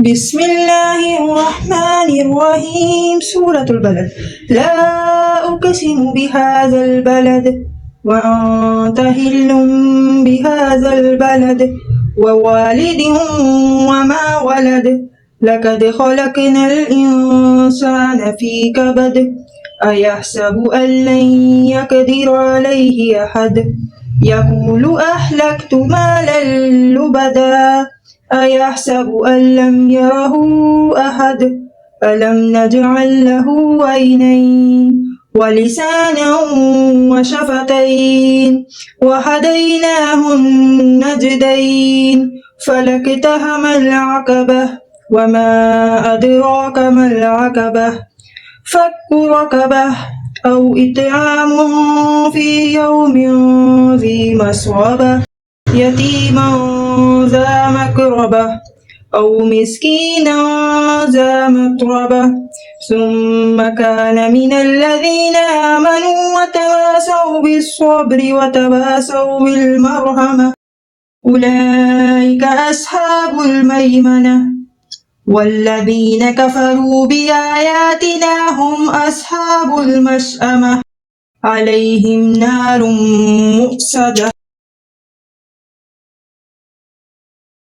بسم الله الرحمن الرحيم. سورة البلد. لا أقسم بهذا البلد وأنت حل بهذا البلد ووالد وما ولد لقد خلقنا الإنسان في كبد أيحسب أن لن يقدر عليه أحد يقول أهلكت مالا لبدا أيحسب أن لم يره أحد ألم نجعل له عينين ولسانا وشفتين وهديناه النجدين فلاقتحم العقبة وما أدراك ما العقبة فك رقبة أو إطعام في يوم ذي مسغبة يتيما ذا مقربة أو مسكينا ذا متربة ثم كان من الذين آمنوا وتواصوا بالصبر وتواصوا بالمرحمة أولئك أصحاب الميمنة والذين كفروا بآياتنا هم أصحاب المشأمة عليهم نار مؤصدة.